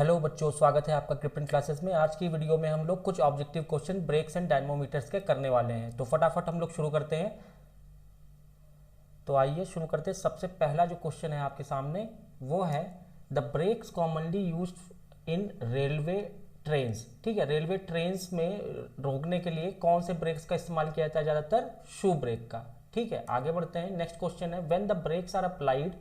Hello बच्चों, स्वागत है आपका क्रिप्टन क्लासेस में। आज की वीडियो में हम लोग कुछ ऑब्जेक्टिव क्वेश्चन ब्रेक्स एंड डायनमोमीटर्स के करने वाले हैं। तो फटाफट हम लोग शुरू करते हैं। तो आइए शुरू करते हैं। सबसे पहला जो क्वेश्चन है आपके सामने वो है the brakes commonly used in railway trains. ठीक है, रेलवे ट्रेन्स में रोकने के लिए कौन से ब्रेक्स का इस्तेमाल किया जाता है? ज़्यादातर शू ब्रेक का। ठीक है, आगे बढ़ते हैं। नेक्स्ट क्वेश्चन है when the brakes are applied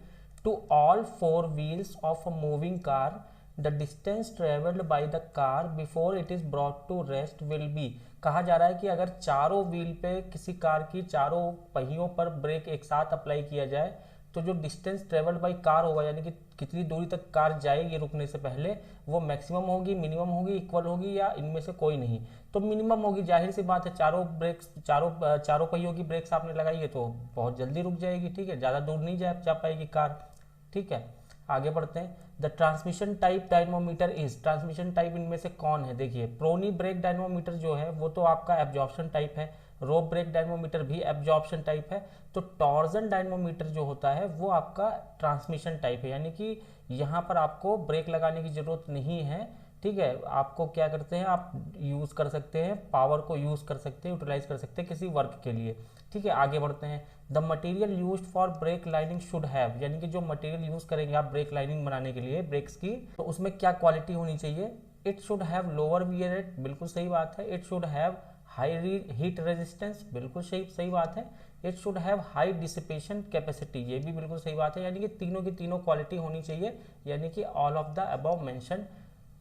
to all four wheels of a moving car the distance travelled by the car before it is brought to rest will be. कहा जा रहा है कि अगर चारों व्हील पे किसी कार की चारों पहियों पर ब्रेक एक साथ अप्लाई किया जाए तो जो डिस्टेंस ट्रेवल्ड बाय कार होगा, यानी कि कितनी दूरी तक कार जाएगी रुकने से पहले, वो मैक्सिमम होगी, मिनिमम होगी, इक्वल होगी, या इनमें से कोई नहीं। तो मिनिमम होगी। जाहिर सी बात है, चारों पहियों की ब्रेक्स आपने लगाई है तो बहुत जल्दी रुक जाएगी। ठीक है, ज़्यादा दूर नहीं जा पाएगी कार। ठीक है, आगे बढ़ते हैं। The transmission type dynamometer is, transmission type इनमें से कौन है? देखिए, प्रोनी ब्रेक डायनमोमीटर जो है वो तो आपका एब्जॉर्प्शन टाइप है। रोप ब्रेक डायनमोमीटर भी एब्जॉर्प्शन टाइप है। तो टॉर्जन डायनमोमीटर जो होता है वो आपका ट्रांसमिशन टाइप है, यानी कि यहाँ पर आपको ब्रेक लगाने की जरूरत नहीं है। ठीक है, आपको क्या करते हैं, आप यूज़ कर सकते हैं, पावर को यूज़ कर सकते हैं, यूटिलाइज कर सकते हैं किसी वर्क के लिए। ठीक है, आगे बढ़ते हैं। The material used for break lining should have, यानी कि जो मटेरियल यूज़ करेंगे आप ब्रेक लाइनिंग बनाने के लिए ब्रेक्स की, तो उसमें क्या क्वालिटी होनी चाहिए? It should have lower wear rate, बिल्कुल सही बात है। It should have high heat resistance, बिल्कुल सही सही बात है। It should have high dissipation capacity, ये भी बिल्कुल सही बात है। यानी कि तीनों की तीनों क्वालिटी होनी चाहिए, यानी कि all of the above mention,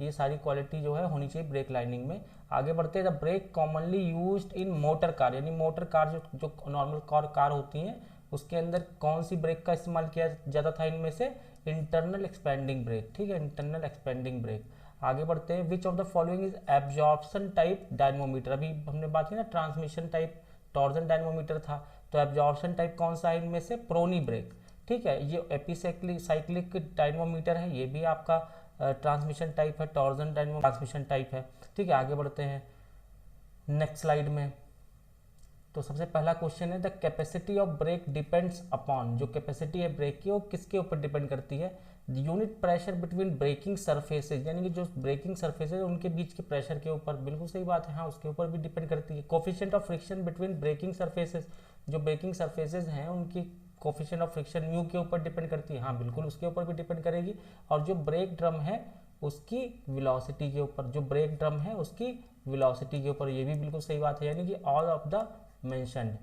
ये सारी क्वालिटी जो है होनी चाहिए ब्रेक लाइनिंग में। आगे बढ़ते हैं। The brake commonly used in motor car, यानी मोटर कार जो नॉर्मल कार होती हैं उसके अंदर कौन सी ब्रेक का इस्तेमाल किया जाता था? इनमें से इंटरनल एक्सपेंडिंग ब्रेक। ठीक है, इंटरनल एक्सपेंडिंग ब्रेक। आगे बढ़ते हैं। Which of the following is absorption type dynamometer? अभी हमने बात की ना, ट्रांसमिशन टाइप टॉर्जन डायनमोमीटर था, तो एब्जॉर्प्शन टाइप कौन सा है इनमें से? प्रोनी ब्रेक। ठीक है, ये एपिसाइक्लिक डायनमोमीटर है, ये भी आपका ट्रांसमिशन टाइप है। टॉर्जन डायनमो ट्रांसमिशन टाइप है। ठीक है, आगे बढ़ते हैं नेक्स्ट स्लाइड में। तो सबसे पहला क्वेश्चन है the capacity of brake depends upon, जो कैपेसिटी है ब्रेक की वो किसके ऊपर डिपेंड करती है? Unit pressure between braking surfaces, यानी कि जो ब्रेकिंग सरफेसेज उनके बीच के प्रेशर के ऊपर, बिल्कुल सही बात है, हाँ उसके ऊपर भी डिपेंड करती है। Coefficient of friction between braking surfaces, जो ब्रेकिंग सरफेसेज हैं उनकी कोफिशिएंट ऑफ फ्रिक्शन म्यू के ऊपर डिपेंड करती है, हाँ बिल्कुल उसके ऊपर भी डिपेंड करेगी। और जो ब्रेक ड्रम है उसकी वेलोसिटी के ऊपर, जो ब्रेक ड्रम है उसकी वेलोसिटी के ऊपर, ये भी बिल्कुल सही बात है, यानी कि ऑल ऑफ द मेंशन्ड।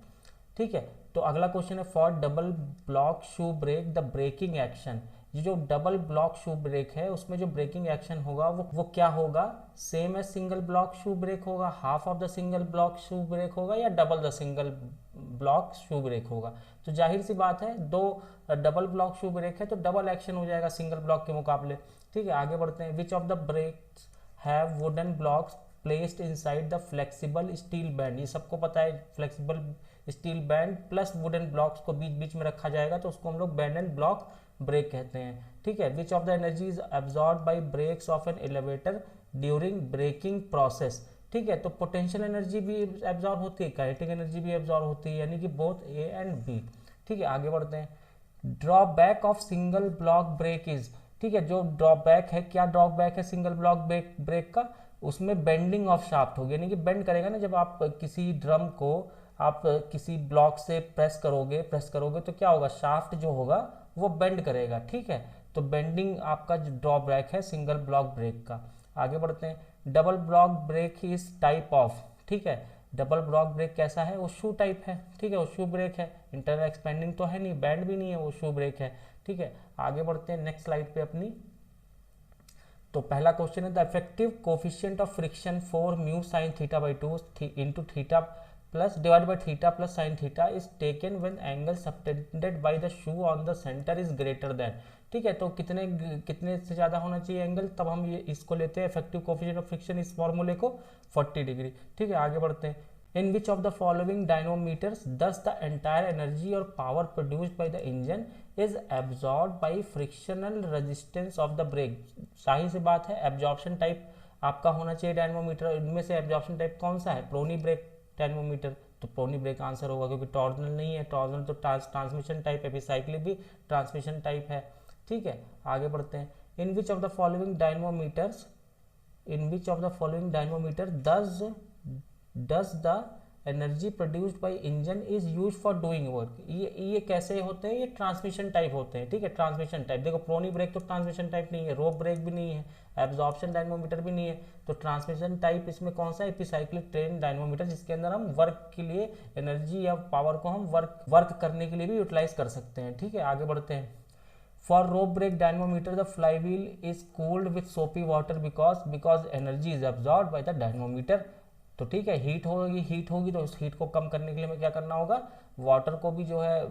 ठीक है, तो अगला क्वेश्चन है for double block shoe brake the braking action. ये जो डबल ब्लॉक शू ब्रेक है उसमें जो ब्रेकिंग एक्शन होगा वो क्या होगा? Same as single block shoe brake होगा, half of the single block shoe brake होगा, या double the single block shoe brake होगा? तो जाहिर सी बात है, दो डबल ब्लॉक शू ब्रेक है तो डबल एक्शन हो जाएगा सिंगल ब्लॉक के मुकाबले। ठीक है, आगे बढ़ते हैं। Which of the brakes have wooden blocks placed inside the flexible steel band? ये सबको पता है, flexible steel band plus wooden blocks को बीच बीच में रखा जाएगा तो उसको हम लोग बैंड एंड ब्लॉक ब्रेक कहते हैं। ठीक है, which of the energy is absorb by brakes of an elevator during braking process? ठीक है, तो पोटेंशियल एनर्जी भी एब्जॉर्ब होती है, काइनेटिक एनर्जी भी एब्जॉर्ब होती है, यानी कि बोथ ए एंड बी। ठीक है, आगे बढ़ते हैं। Drawback of single block brake is, ठीक है, जो ड्रॉबैक है, क्या ड्रॉबैक है सिंगल ब्लॉक ब्रेक का? उसमें बेंडिंग ऑफ शाफ्ट होगी, यानी कि बेंड करेगा ना, जब आप किसी ड्रम को आप किसी ब्लॉक से प्रेस करोगे तो क्या होगा? शाफ्ट जो होगा वो बेंड करेगा। ठीक है, तो बेंडिंग आपका जो ड्रॉबैक है सिंगल ब्लॉक ब्रेक का। आगे बढ़ते हैं। Double block brake is type of, ठीक है, डबल ब्लॉक ब्रेक कैसा है? वो शू टाइप है। ठीक है, वो शू ब्रेक है, इंटरनल एक्सपेंडिंग तो है नहीं, बैंड भी नहीं है, वो शू ब्रेक है। ठीक है, आगे बढ़ते हैं नेक्स्ट स्लाइड पे अपनी। तो पहला क्वेश्चन है the effective coefficient of friction for mu sine theta by two into theta plus divide by theta plus sine theta is taken when angle subtended by the shoe on the centre is greater than. ठीक है, तो कितने कितने से ज़्यादा होना चाहिए angle, तब हम ये इसको लेते हैं इफेक्टिव कोफिशिएंट ऑफ फ्रिक्शन, इस फॉर्मूले को 40 डिग्री। ठीक है, आगे बढ़ते हैं। In which of the following dynamometers thus the entire energy or power produced by the engine is absorbed by frictional resistance of the brake? सही से बात है, एब्जॉर्प्शन टाइप आपका होना चाहिए डायनमोमीटर। इनमें से एब्जॉर्प्शन टाइप कौन सा है? प्रोनी ब्रेक डायनमोमीटर, तो प्रोनी ब्रेक आंसर होगा, क्योंकि टॉर्जनल नहीं है, टॉर्जनल तो ट्रांसमिशन टाइप, एपिसाइक्लिक भी ट्रांसमिशन टाइप है। ठीक है, आगे बढ़ते हैं। In which of the following dynamometers does the energy produced by engine is used for doing work। ये कैसे होते हैं, ये ट्रांसमिशन टाइप होते हैं, ठीक है, ट्रांसमिशन टाइप। देखो प्रोनी ब्रेक तो ट्रांसमिशन टाइप नहीं है, रोप ब्रेक भी नहीं है, एब्जॉर्प्शन डायनमोमीटर भी नहीं है, तो ट्रांसमिशन टाइप इसमें कौन सा, एपिसाइक्लिक ट्रेन डायनमोमीटर, जिसके अंदर हम वर्क के लिए एनर्जी या पावर को हम वर्क करने के लिए भी यूटिलाइज कर सकते हैं, ठीक है। आगे बढ़ते हैं। For rope brake dynamometer the flywheel is cooled with soapy water because energy is absorb by the dynamometer. तो ठीक है, हीट होगी तो उस हीट को कम करने के लिए हमें क्या करना होगा, वाटर को भी जो है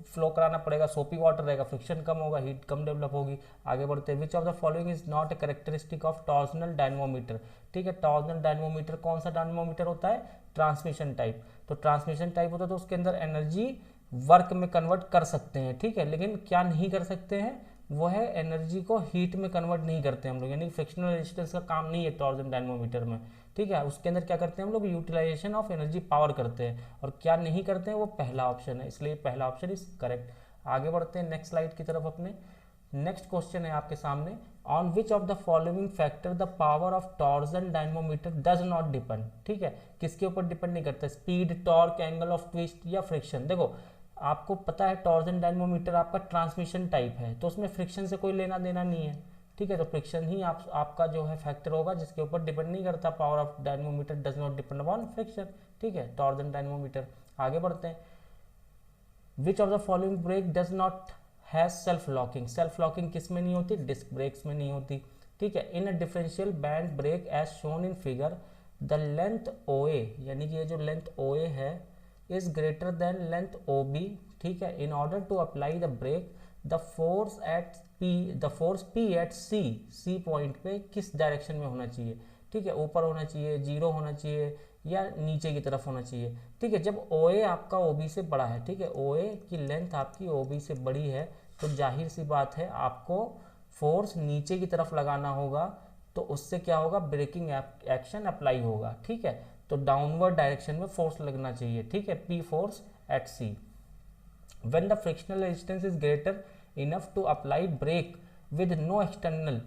फ्लो कराना पड़ेगा, सोपी वाटर रहेगा, फ्रिक्शन कम होगा, हीट कम डेवलप होगी। आगे बढ़ते हैं। Which of the following is not a characteristic of torsional dynamometer. ठीक है, टॉर्जनल डायनमोमीटर कौन सा डायनमोमीटर होता है, ट्रांसमिशन टाइप। तो ट्रांसमिशन टाइप होता है तो उसके अंदर एनर्जी वर्क में कन्वर्ट कर सकते हैं, ठीक है, लेकिन क्या नहीं कर सकते हैं, वो है एनर्जी को हीट में कन्वर्ट नहीं करते हम लोग, यानी फ्रिक्शनल रेजिस्टेंस का काम नहीं है टॉर्जन डायनमोमीटर में, ठीक है। उसके अंदर क्या करते हैं हम लोग, यूटिलाइजेशन ऑफ एनर्जी पावर करते हैं, और क्या नहीं करते हैं, वो पहला ऑप्शन है, इसलिए पहला ऑप्शन इज करेक्ट। आगे बढ़ते हैं नेक्स्ट स्लाइड की तरफ अपने। नेक्स्ट क्वेश्चन है आपके सामने, on which of the following factor the power of torsion dynamometer does not depend. ठीक है, किसके ऊपर डिपेंड नहीं करता, speed, torque, angle of twist या फ्रिक्शन। देखो आपको पता है टॉर्जन डायनमोमीटर आपका ट्रांसमिशन टाइप है, तो उसमें फ्रिक्शन से कोई लेना देना नहीं है, ठीक है, तो फ्रिक्शन ही आपका जो है फैक्टर होगा, जिसके ऊपर डिपेंड नहीं करता, power of dynamometer does not depend upon friction, ठीक है, टॉर्जन डायनमोमीटर। आगे बढ़ते हैं। Which of the following brake does not has self locking. Self locking किस में नहीं होती, डिस्क ब्रेक्स में नहीं होती, ठीक है। In a differential band brake as shown in figure the length OA, यानी कि ये जो लेंथ OA है is greater than length OB, ठीक है। in order to apply the brake the force P at C point पे किस डायरेक्शन में होना चाहिए, ठीक है, ऊपर होना चाहिए, जीरो होना चाहिए या नीचे की तरफ होना चाहिए, ठीक है। जब OA आपका OB से बड़ा है, ठीक है, OA की लेंथ आपकी OB से बड़ी है, तो जाहिर सी बात है आपको फोर्स नीचे की तरफ लगाना होगा, तो उससे क्या होगा, ब्रेकिंग एक्शन अप्लाई होगा, ठीक है, तो डाउनवर्ड डायरेक्शन में फोर्स लगना चाहिए, ठीक है, P force at C। When the frictional resistance is greater enough to apply brake with no external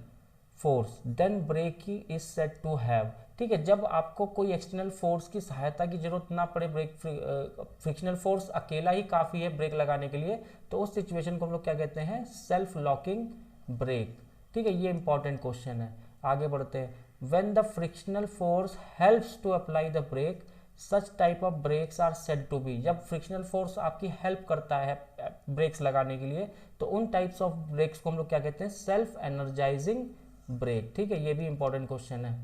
force then brake is said to have, ठीक है। जब आपको कोई एक्सटर्नल फोर्स की सहायता की जरूरत ना पड़े, ब्रेक फ्रिक्शनल फोर्स अकेला ही काफ़ी है ब्रेक लगाने के लिए, तो उस सिचुएशन को हम लोग क्या कहते हैं, सेल्फ लॉकिंग ब्रेक, ठीक है। ये इंपॉर्टेंट क्वेश्चन है। आगे बढ़ते हैं। When the frictional force helps to apply the brake, such type of brakes are said to be। जब फ्रिक्शनल फोर्स आपकी हेल्प करता है ब्रेक्स लगाने के लिए, तो उन टाइप्स ऑफ ब्रेक्स को हम लोग क्या कहते हैं, सेल्फ एनर्जाइजिंग ब्रेक, ठीक है, ये भी इंपॉर्टेंट क्वेश्चन है।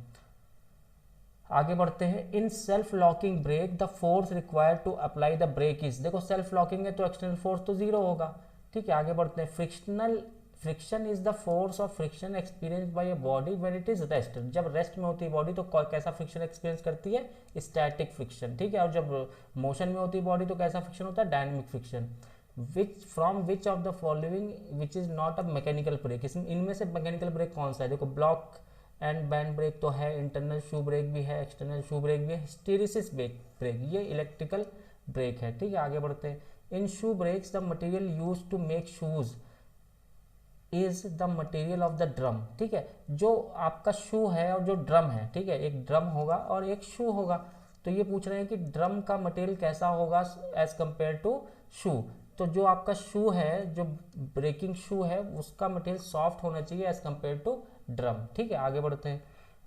आगे बढ़ते हैं। In self locking brake the force required to apply the brake is, देखो सेल्फ लॉकिंग है तो एक्सटर्नल फोर्स तो जीरो होगा, ठीक है। आगे बढ़ते हैं। Friction is the force of friction experience by a body when it is rest. जब रेस्ट में होती है बॉडी तो कैसा फ्रिक्शन एक्सपीरियंस करती है, स्टैटिक फ्रिक्शन, ठीक है, और जब मोशन में होती है बॉडी तो कैसा फ्रिक्शन होता है, dynamic friction. Which of the following which is not a mechanical break, इनमें से मैकेनिकल ब्रेक कौन सा है, देखो ब्लॉक एंड बैंड ब्रेक तो है, इंटरनल शू ब्रेक भी है, एक्सटर्नल शू ब्रेक भी है, हिस्टेरिसिस ब्रेक ये इलेक्ट्रिकल ब्रेक है, ठीक है। आगे बढ़ते हैं। In shoe brakes the material used to make shoes is the material of the drum, ठीक है। जो आपका शू है और जो ड्रम है, ठीक है, एक ड्रम होगा और एक शू होगा, तो ये पूछ रहे हैं कि ड्रम का मटेरियल कैसा होगा एज कंपेयर टू शू। तो जो आपका शू है, जो ब्रेकिंग शू है, उसका मटेरियल सॉफ्ट होना चाहिए एज कंपेयर टू ड्रम, ठीक है। आगे बढ़ते हैं।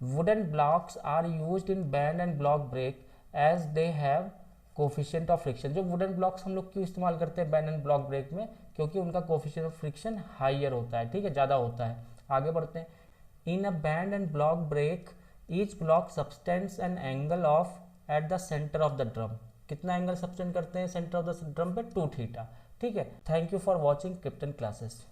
Wooden blocks are used in band and block brake as they have coefficient of friction. जो वुडन ब्लॉक्स हम लोग क्यों इस्तेमाल करते हैं बैंड एंड ब्लॉक ब्रेक में, क्योंकि उनका कोफिशिएंट ऑफ फ्रिक्शन हाइयर होता है, ठीक है, ज़्यादा होता है। आगे बढ़ते हैं। In a band and block brake each block subtends an angle of at the centre of the drum. कितना एंगल सबटेंड करते हैं सेंटर ऑफ द ड्रम पे, 2 थीटा, ठीक है। Thank you for watching krypton classes.